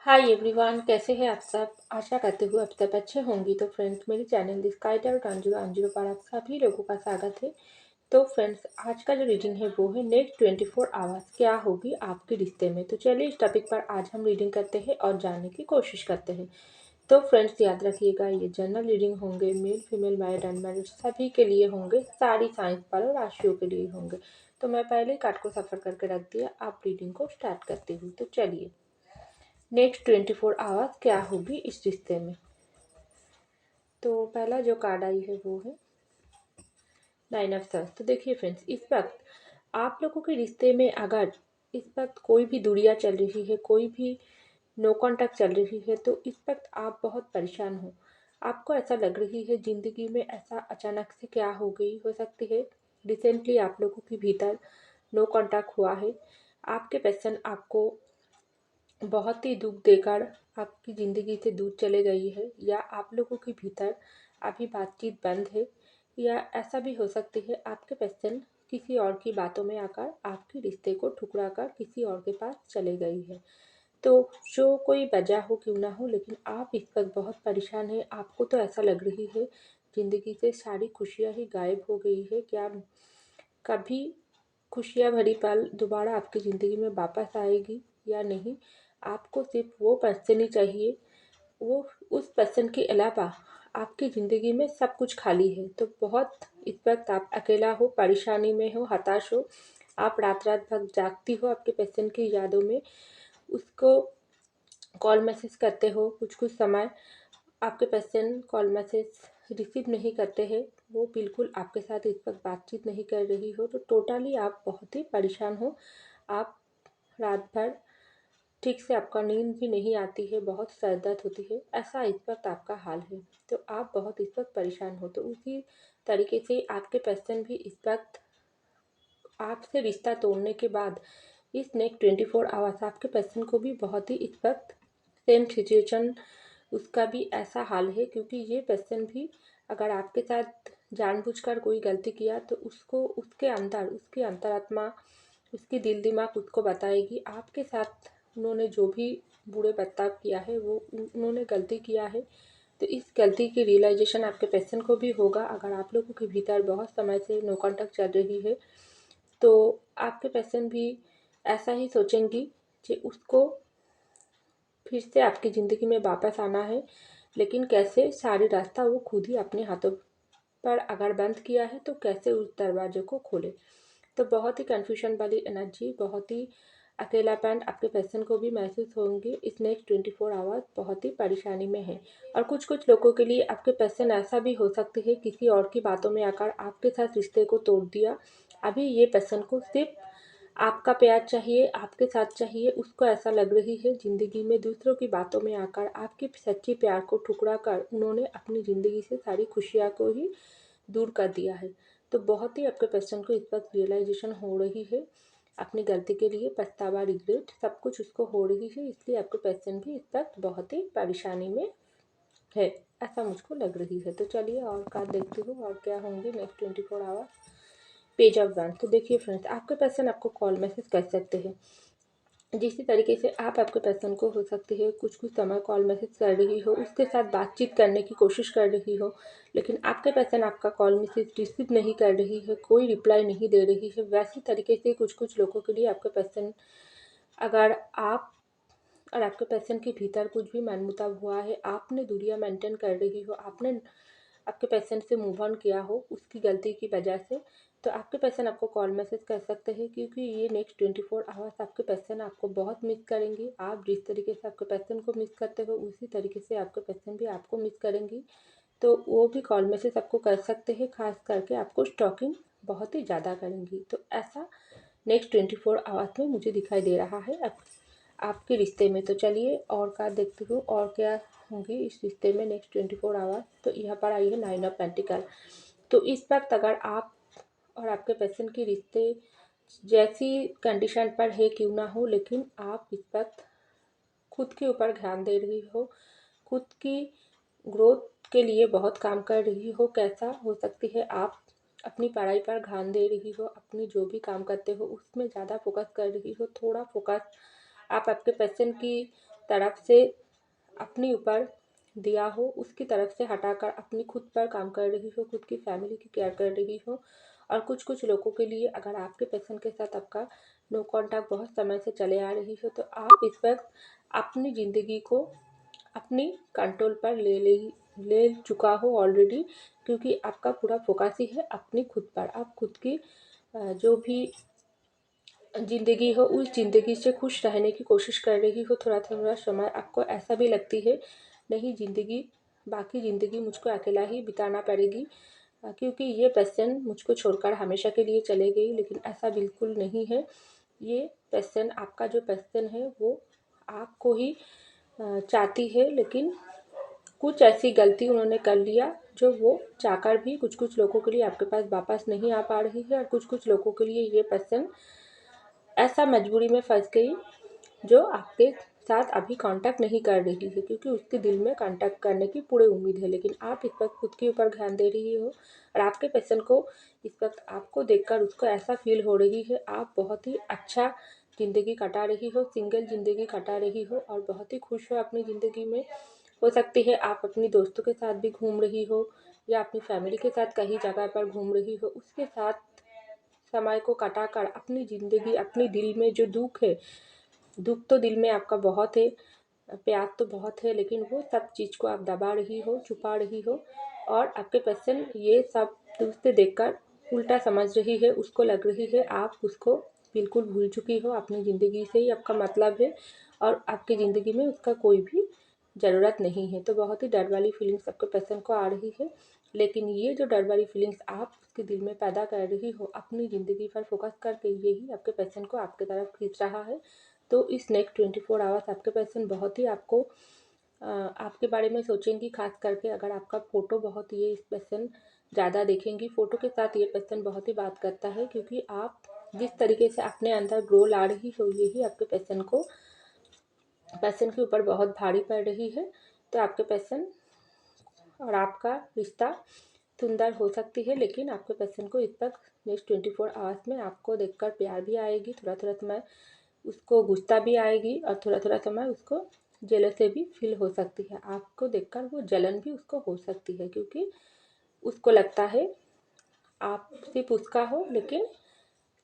Hi everyone, कैसे हैं आप सब। आशा करते हुए आप सब अच्छे होंगी। तो फ्रेंड्स, मेरे चैनल द स्काई टाइट 101 पर आप सभी लोगों का स्वागत है। तो फ्रेंड्स, आज का जो रीडिंग है वो है नेक्स्ट 24 आवर्स क्या होगी आपके रिश्ते में। तो चलिए इस टॉपिक पर आज हम रीडिंग करते हैं और जानने की कोशिश करते हैं। तो फ्रेंड्स, याद रखिएगा ये जनरल रीडिंग होंगे, मेल फीमेल मैरिड अनमैरिड सभी के लिए होंगे, सारी साइंस पर और राशियों के लिए होंगे। तो मैं पहले कार्ड को सफर करके रख दिया, आप रीडिंग को स्टार्ट करती हूँ। तो चलिए, नेक्स्ट 24 आवर्स क्या होगी इस रिश्ते में। तो पहला जो कार्ड आई है वो है 9 ऑफ सॉर्ड्स। तो देखिए फ्रेंड्स, इस वक्त आप लोगों के रिश्ते में अगर इस वक्त कोई भी दूरियां चल रही है, कोई भी नो कांटेक्ट चल रही है, तो इस वक्त आप बहुत परेशान हो। आपको ऐसा लग रही है जिंदगी में ऐसा अचानक से क्या हो गई। हो सकती है रिसेंटली आप लोगों के भीतर नो कांटेक्ट हुआ है, आपके पर्सन आपको बहुत ही दुख देकर आपकी ज़िंदगी से दूर चले गई है, या आप लोगों के भीतर अभी बातचीत बंद है, या ऐसा भी हो सकती है आपके पर्सन किसी और की बातों में आकर आपके रिश्ते को ठुकरा कर किसी और के पास चले गई है। तो जो कोई वजह हो क्यों ना हो, लेकिन आप इस वक्त बहुत परेशान हैं। आपको तो ऐसा लग रही है ज़िंदगी से सारी खुशियाँ ही गायब हो गई है। क्या कभी खुशियाँ भरी पल दोबारा आपकी ज़िंदगी में वापस आएगी या नहीं। आपको सिर्फ वो पर्सन ही चाहिए, वो उस पर्सन के अलावा आपकी ज़िंदगी में सब कुछ खाली है। तो बहुत इस वक्त आप अकेला हो, परेशानी में हो, हताश हो। आप रात रात भर जागती हो आपके पर्सन की यादों में, उसको कॉल मैसेज करते हो। कुछ कुछ समय आपके पर्सन कॉल मैसेज रिसीव नहीं करते हैं, वो बिल्कुल आपके साथ इस वक्त बातचीत नहीं कर रही हो। तो टोटली आप बहुत ही परेशान हो। आप रात भर ठीक से आपका नींद भी नहीं आती है, बहुत सर दर्द होती है, ऐसा इस वक्त आपका हाल है। तो आप बहुत इस वक्त परेशान हो। तो उसी तरीके से आपके पर्सन भी इस वक्त आपसे रिश्ता तोड़ने के बाद इस नेक्स्ट 24 आवर्स आपके पर्सन को भी बहुत ही इस वक्त सेम सिचुएशन उसका भी ऐसा हाल है, क्योंकि ये पर्सन भी अगर आपके साथ जानबूझकर कोई गलती किया तो उसको उसके अंदर उसकी अंतरात्मा उसकी दिल दिमाग उसको बताएगी आपके साथ उन्होंने जो भी बुरे बर्ताव किया है, वो उन्होंने गलती किया है। तो इस गलती की रियलाइजेशन आपके पर्सन को भी होगा। अगर आप लोगों के भीतर बहुत समय से नो कॉन्टैक्ट चल रही है, तो आपके पर्सन भी ऐसा ही सोचेंगी कि उसको फिर से आपकी ज़िंदगी में वापस आना है, लेकिन कैसे सारी रास्ता वो खुद ही अपने हाथों पर अगर बंद किया है तो कैसे उस दरवाजे को खोले। तो बहुत ही कन्फ्यूजन वाली एनर्जी, बहुत ही अकेलापन आपके पर्सन को भी महसूस होंगे। इस नेक्स्ट 24 आवर्स बहुत ही परेशानी में है। और कुछ कुछ लोगों के लिए आपके पर्सन ऐसा भी हो सकते है किसी और की बातों में आकर आपके साथ रिश्ते को तोड़ दिया। अभी ये पर्सन को सिर्फ आपका प्यार चाहिए, आपके साथ चाहिए। उसको ऐसा लग रही है ज़िंदगी में दूसरों की बातों में आकर आपके सच्चे प्यार को ठुकरा कर उन्होंने अपनी ज़िंदगी से सारी खुशियाँ को ही दूर कर दिया है। तो बहुत ही आपके पर्सन को इस वक्त रियलाइजेशन हो रही है, अपनी गलती के लिए पछतावा, रिग्रेट सब कुछ उसको हो रही है। इसलिए आपके पर्सन भी इस वक्त बहुत ही परेशानी में है, ऐसा मुझको लग रही है। तो चलिए और कार्ड देखती हूँ और क्या होंगे next 24 hour. Page of one. तो देखिए फ्रेंड्स, आपके पर्सन आपको कॉल मैसेज कर सकते हैं। जिस तरीके से आप आपके पर्सन को हो सकती है कुछ कुछ समय कॉल मैसेज कर रही हो, उसके साथ बातचीत करने की कोशिश कर रही हो, लेकिन आपके पर्सन आपका कॉल मैसेज रिसीव नहीं कर रही है, कोई रिप्लाई नहीं दे रही है। वैसी तरीके से कुछ कुछ लोगों के लिए आपके पर्सन, अगर आप और आपके पर्सन के भीतर कुछ भी मनमुटाव हुआ है, आपने दूरियां मेंटेन कर रही हो, आपने आपके पर्सन से मूव ऑन किया हो उसकी गलती की वजह से, तो आपके पर्सन आपको कॉल मैसेज कर सकते हैं। क्योंकि ये नेक्स्ट 24 आवर्स आपके पर्सन आपको बहुत मिस करेंगे। आप जिस तरीके से आपके पर्सन को मिस करते हो उसी तरीके से आपके पर्सन भी आपको मिस करेंगी। तो वो भी कॉल मैसेज आपको कर सकते हैं, खास करके आपको स्टॉकिंग बहुत ही ज़्यादा करेंगी। तो ऐसा नेक्स्ट 24 आवर्स में मुझे दिखाई दे रहा है आपके रिश्ते में। तो चलिए और का देखती हूँ और क्या होंगी इस रिश्ते में नेक्स्ट 24 आवर्स। तो यहाँ पर आई है 9 ऑफ पेंटिकल। तो इस वक्त अगर आप और आपके पर्सन के रिश्ते जैसी कंडीशन पर है क्यों ना हो, लेकिन आप इस वक्त खुद के ऊपर ध्यान दे रही हो, खुद की ग्रोथ के लिए बहुत काम कर रही हो। कैसा हो सकती है आप अपनी पढ़ाई पर ध्यान दे रही हो, अपनी जो भी काम करते हो उसमें ज़्यादा फोकस कर रही हो। थोड़ा फोकस आप आपके पर्सन की तरफ से अपने ऊपर दिया हो उसकी तरफ से हटाकर अपनी खुद पर काम कर रही हो, खुद की फैमिली की केयर कर रही हो। और कुछ लोगों के लिए अगर आपके पर्सन के साथ आपका नो कॉन्टैक्ट बहुत समय से चले आ रही हो तो आप इस वक्त अपनी ज़िंदगी को अपनी कंट्रोल पर ले चुका हो ऑलरेडी, क्योंकि आपका पूरा फोकस ही है अपनी खुद पर। आप खुद की जो भी ज़िंदगी हो उस ज़िंदगी से खुश रहने की कोशिश कर रही हो। थोड़ा थोड़ा समय आपको ऐसा भी लगती है नहीं, बाकी ज़िंदगी मुझको अकेला ही बिताना पड़ेगी, क्योंकि ये पर्सन मुझको छोड़कर हमेशा के लिए चले गई। लेकिन ऐसा बिल्कुल नहीं है। ये पर्सन, आपका जो पर्सन है वो आपको ही चाहती है, लेकिन कुछ ऐसी गलती उन्होंने कर लिया जो वो चाहकर भी कुछ लोगों के लिए आपके पास वापस नहीं आ पा रही है। और कुछ लोगों के लिए ये पर्सन ऐसा मजबूरी में फंस गई जो आपके साथ अभी कांटेक्ट नहीं कर रही है, क्योंकि उसके दिल में कांटेक्ट करने की पूरी उम्मीद है। लेकिन आप इस वक्त खुद के ऊपर ध्यान दे रही हो और आपके पर्सन को इस वक्त आपको देखकर उसको ऐसा फील हो रही है आप बहुत ही अच्छा ज़िंदगी कटा रही हो, सिंगल ज़िंदगी कटा रही हो और बहुत ही खुश हो अपनी ज़िंदगी में। हो सकती है आप अपनी दोस्तों के साथ भी घूम रही हो या अपनी फैमिली के साथ कहीं जगह पर घूम रही हो, उसके साथ समय को कटाकर अपनी ज़िंदगी, अपने दिल में जो दुख तो दिल में आपका बहुत है, प्यार तो बहुत है, लेकिन वो सब चीज़ को आप दबा रही हो, छुपा रही हो। और आपके पर्सन ये सब दूसरे देखकर उल्टा समझ रही है, उसको लग रही है आप उसको बिल्कुल भूल चुकी हो, अपनी ज़िंदगी से ही आपका मतलब है और आपकी ज़िंदगी में उसका कोई भी ज़रूरत नहीं है। तो बहुत ही डर वाली फीलिंग्स आपके पर्सन को आ रही है। लेकिन ये जो डर वाली फीलिंग्स आप उसके दिल में पैदा कर रही हो अपनी ज़िंदगी पर फोकस करके, यही आपके पर्सन को आपके तरफ खींच रहा है। तो इस नेक्स्ट 24 आवर्स आपके पर्सन बहुत ही आपके बारे में सोचेंगी। खास करके अगर आपका फ़ोटो बहुत ये इस पर्सन ज़्यादा देखेंगी, फ़ोटो के साथ ये पर्सन बहुत ही बात करता है, क्योंकि आप जिस तरीके से अपने अंदर ग्रो ला रही हो यही आपके पर्सन के ऊपर बहुत भारी पड़ रही है। तो आपके पर्सन और आपका रिश्ता सुंदर हो सकती है, लेकिन आपके पर्सन को इस तक नेक्स्ट 24 आवर्स में आपको देखकर प्यार भी आएगी, थोड़ा थोड़ा समय उसको गुस्सा भी आएगी और थोड़ा थोड़ा समय उसको जेलसी भी फील हो सकती है। आपको देखकर वो जलन भी उसको हो सकती है, क्योंकि उसको लगता है आप सिर्फ उसका हो, लेकिन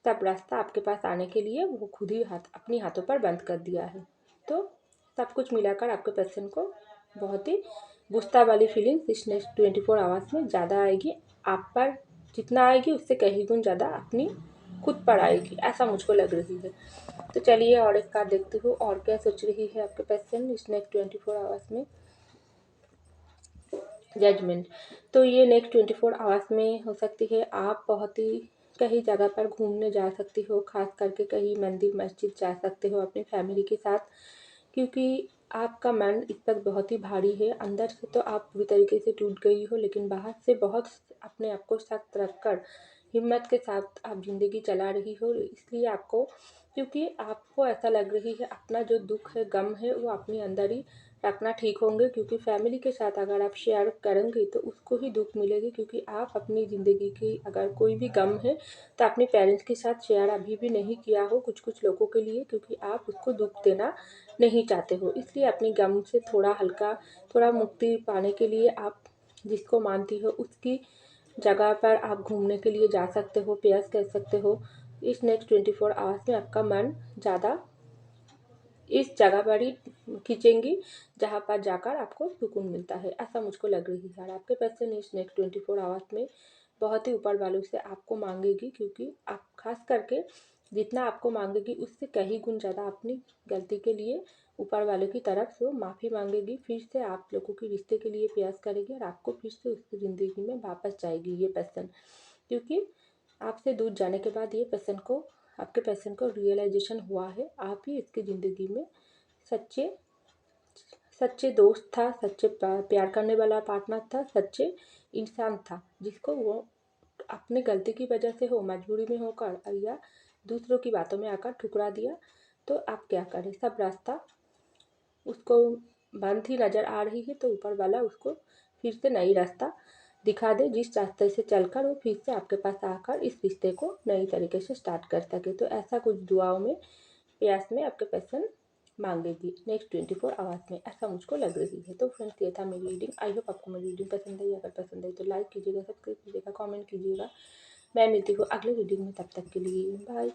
सब रास्ता आपके पास आने के लिए वो खुद ही अपनी हाथों पर बंद कर दिया है। तो सब कुछ मिलाकर आपके पर्सन को बहुत ही गुस्सा वाली फीलिंग्स इस नेक्स्ट 24 आवर्स में ज़्यादा आएगी। आप पर जितना आएगी उससे कहीं गुण ज़्यादा अपनी खुद पर आएगी, ऐसा मुझको लग रही है। तो चलिए और एक कार्ड देखती हूँ और क्या सोच रही है आपके पर्सन इस नेक्स्ट 24 आवर्स में। जजमेंट। तो ये नेक्स्ट 24 आवर्स में हो सकती है आप बहुत ही कहीं जगह पर घूमने जा सकती हो, खास करके कहीं मंदिर मस्जिद जा सकते हो अपनी फैमिली के साथ, क्योंकि आपका मन इस वक्त बहुत ही भारी है। अंदर से तो आप पूरी तरीके से टूट गई हो, लेकिन बाहर से बहुत अपने आप को सख्त रखकर हिम्मत के साथ आप ज़िंदगी चला रही हो। इसलिए आपको, क्योंकि आपको ऐसा लग रही है अपना जो दुख है, गम है, वो अपने अंदर ही रखना ठीक होंगे, क्योंकि फैमिली के साथ अगर आप शेयर करेंगे तो उसको ही दुख मिलेगी। क्योंकि आप अपनी ज़िंदगी की अगर कोई भी गम है तो अपने पेरेंट्स के साथ शेयर अभी भी नहीं किया हो कुछ लोगों के लिए, क्योंकि आप उसको दुख देना नहीं चाहते हो। इसलिए अपनी गम से थोड़ा मुक्ति पाने के लिए आप जिसको मानती हो उसकी जगह पर आप घूमने के लिए जा सकते हो, प्रयास कर सकते हो। इस नेक्स्ट 24 आवर्स में आपका मन ज़्यादा इस जगह पर ही खींचेंगी जहाँ पर जाकर आपको सुकून मिलता है, ऐसा मुझको लग रही है। और आपके पर्सन इस नेक्स्ट 24 आवर्स में बहुत ही ऊपर वालों से आपको मांगेगी, क्योंकि आप खास करके जितना आपको मांगेगी उससे कहीं गुण ज़्यादा अपनी गलती के लिए ऊपर वालों की तरफ से माफ़ी मांगेगी। फिर से आप लोगों के रिश्ते के लिए प्रयास करेगी और आपको फिर से उसकी ज़िंदगी में वापस जाएगी ये पर्सन, क्योंकि आपसे दूर जाने के बाद आपके पर्सन को रियलाइजेशन हुआ है आप ही इसकी ज़िंदगी में सच्चे सच्चे दोस्त था, सच्चे प्यार करने वाला पार्टनर था, सच्चे इंसान था, जिसको वो अपनी गलती की वजह से हो, मजबूरी में होकर या दूसरों की बातों में आकर ठुकरा दिया। तो आप क्या करें, सब रास्ता उसको बंद ही नज़र आ रही है, तो ऊपर वाला उसको फिर से नई रास्ता दिखा दे, जिस रास्ते से चलकर वो फिर से आपके पास आकर इस रिश्ते को नई तरीके से स्टार्ट कर सके। तो ऐसा कुछ दुआओं में प्रयास में आपके पर्सन मांगेगी नेक्स्ट 24 आवर्स में, ऐसा मुझको लग रही है। तो फ्रेंड्स ये था मेरी रीडिंग। आई होप आपको मेरी रीडिंग पसंद आई। अगर पसंद आई तो लाइक कीजिएगा, सब्सक्राइब कीजिएगा, कमेंट कीजिएगा। मैं मिलती हूँ अगले रीडिंग में, तब तक के लिए बाय।